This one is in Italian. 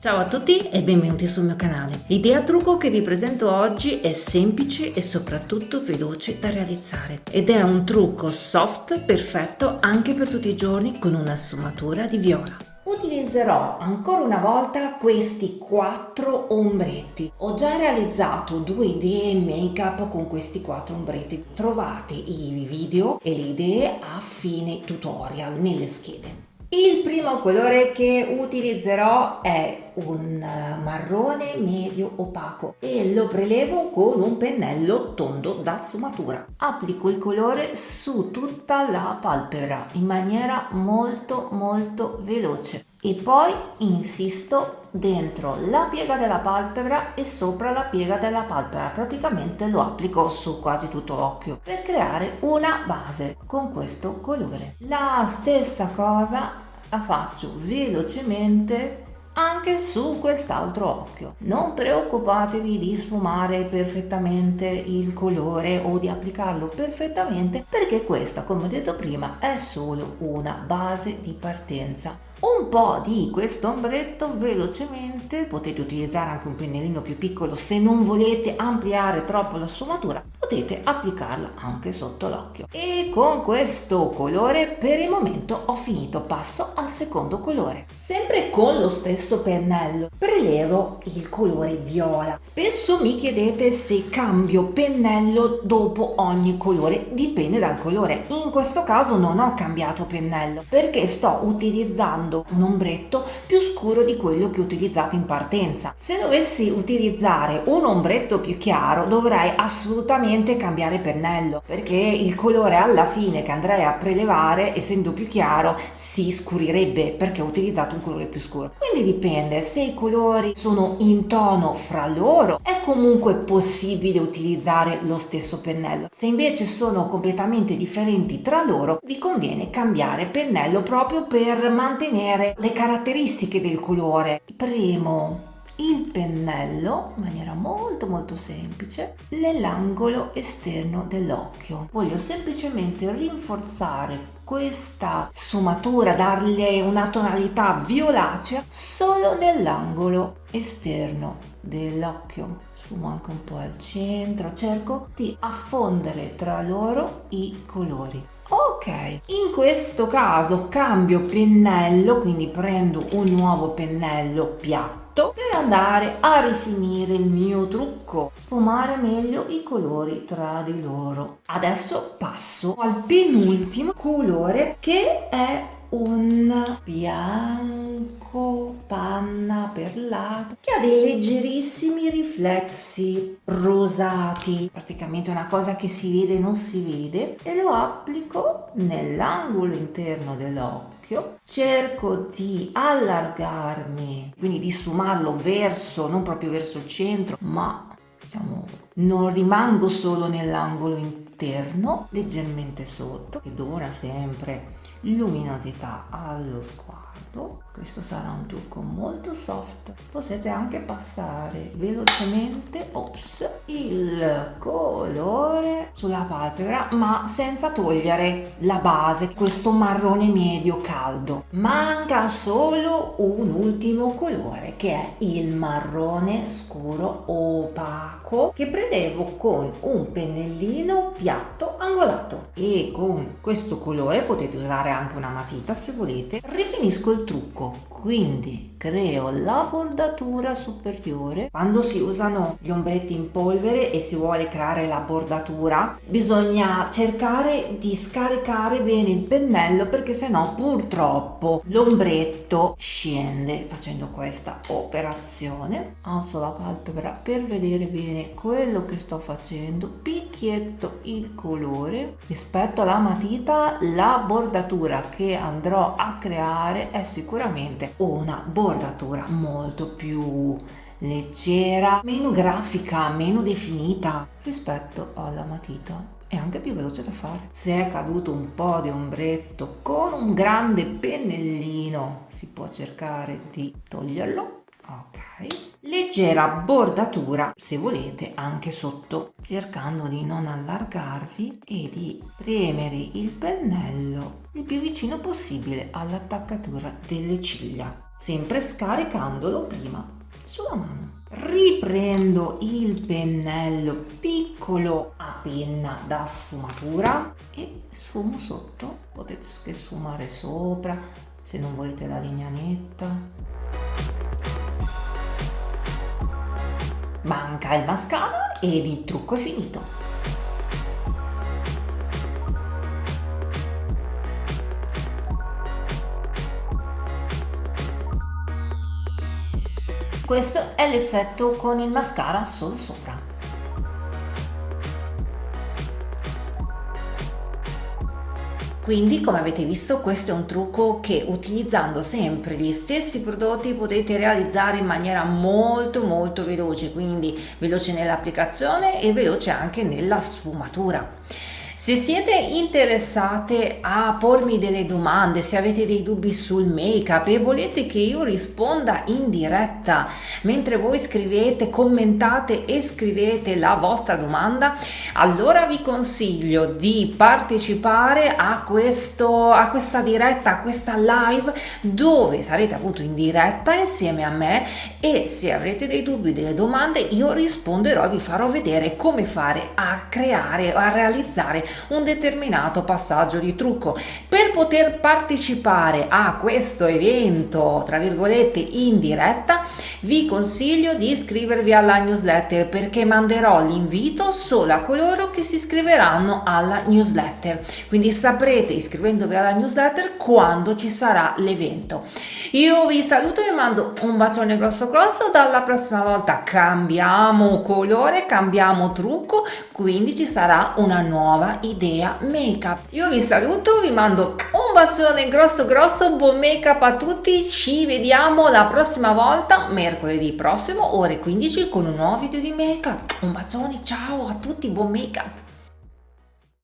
Ciao a tutti e benvenuti sul mio canale. L'idea trucco che vi presento oggi è semplice e soprattutto veloce da realizzare ed è un trucco soft perfetto anche per tutti i giorni con una sfumatura di viola. Utilizzerò ancora una volta questi 4 ombretti. Ho già realizzato 2 idee make up con questi 4 ombretti. Trovate i video e le idee a fine tutorial nelle schede. Il primo colore che utilizzerò è un marrone medio opaco e lo prelevo con un pennello tondo da sfumatura. Applico il colore su tutta la palpebra in maniera molto veloce e poi insisto dentro la piega della palpebra e sopra la piega della palpebra, praticamente lo applico su quasi tutto l'occhio per creare una base con questo colore. La stessa cosa la faccio velocemente anche su quest'altro occhio. Non preoccupatevi di sfumare perfettamente il colore o di applicarlo perfettamente, perché questa, come ho detto prima, è solo una base di partenza. Un po' di questo ombretto velocemente, potete utilizzare anche un pennellino più piccolo se non volete ampliare troppo la sfumatura, potete applicarla anche sotto l'occhio. E con questo colore per il momento ho finito, passo al secondo colore. Sempre con lo stesso pennello prelevo il colore viola. Spesso mi chiedete se cambio pennello dopo ogni colore, dipende dal colore. In questo caso non ho cambiato pennello perché sto utilizzando un ombretto più scuro di quello che ho utilizzato in partenza. Se dovessi utilizzare un ombretto più chiaro dovrei assolutamente cambiare pennello, perché il colore alla fine che andrei a prelevare, essendo più chiaro, si scurirebbe perché ho utilizzato un colore più scuro. Quindi dipende, se i colori sono in tono fra loro è comunque possibile utilizzare lo stesso pennello. Se invece sono completamente differenti tra loro vi conviene cambiare pennello proprio per mantenere le caratteristiche del colore. Premo il pennello in maniera molto semplice nell'angolo esterno dell'occhio. Voglio semplicemente rinforzare questa sfumatura, darle una tonalità violacea solo nell'angolo esterno dell'occhio. Sfumo anche un po' al centro, cerco di affondere tra loro i colori. Ok, in questo caso cambio pennello, quindi prendo un nuovo pennello piatto per andare a rifinire il mio trucco, sfumare meglio i colori tra di loro. Adesso passo al penultimo colore, che è un bianco panna perlato che ha dei leggerissimi riflessi rosati, praticamente una cosa che si vede e non si vede, e lo applico nell'angolo interno dell'occhio. Cerco di allargarmi, quindi di sfumarlo verso, non proprio verso il centro, ma diciamo non rimango solo nell'angolo interno, leggermente sotto, che dona sempre luminosità allo sguardo. Questo sarà un trucco molto soft. Potete anche passare velocemente il colore sulla palpebra, ma senza togliere la base, questo marrone medio caldo. Manca solo un ultimo colore, che è il marrone scuro opaco, che prelevo con un pennellino piatto angolato, e con questo colore potete usare anche una matita se volete. Rifinisco il trucco, quindi creo la bordatura superiore. Quando si usano gli ombretti in polvere e si vuole creare la bordatura bisogna cercare di scaricare bene il pennello, perché sennò purtroppo l'ombretto scende. Facendo questa operazione alzo la palpebra per vedere bene quello che sto facendo, picchietto il colore. Rispetto alla matita, la bordatura che andrò a creare è sicuramente una bordatura molto più leggera, meno grafica, meno definita rispetto alla matita, e anche più veloce da fare. Se è caduto un po' di ombretto, con un grande pennellino si può cercare di toglierlo. Ok, leggera bordatura se volete anche sotto, cercando di non allargarvi e di premere il pennello il più vicino possibile all'attaccatura delle ciglia. sempre scaricandolo prima sulla mano. Riprendo il pennello piccolo a penna da sfumatura e sfumo sotto, potete anche sfumare sopra se non volete la linea netta. Manca il mascara ed il trucco è finito. Questo è l'effetto con il mascara solo sopra. Quindi, come avete visto, questo è un trucco che utilizzando sempre gli stessi prodotti potete realizzare in maniera molto veloce, quindi veloce nell'applicazione e veloce anche nella sfumatura. Se siete interessate a pormi delle domande, se avete dei dubbi sul make-up e volete che io risponda in diretta mentre voi scrivete, commentate e scrivete la vostra domanda, allora vi consiglio di partecipare a questa diretta, a questa live, dove sarete appunto in diretta insieme a me e se avrete dei dubbi, delle domande, io risponderò e vi farò vedere come fare a creare, a realizzare un determinato passaggio di trucco. Per poter partecipare a questo evento, tra virgolette, in diretta, vi consiglio di iscrivervi alla newsletter, perché manderò l'invito solo a coloro che si iscriveranno alla newsletter. Quindi saprete, iscrivendovi alla newsletter, quando ci sarà l'evento. Io vi saluto e vi mando un bacione grosso, dalla prossima volta cambiamo colore, cambiamo trucco, quindi ci sarà una nuova idea make up. Io vi saluto, vi mando un bacione grosso, buon make up a tutti, ci vediamo la prossima volta, mercoledì prossimo, ore 15, con un nuovo video di make up. Un bacione, ciao a tutti, buon make up.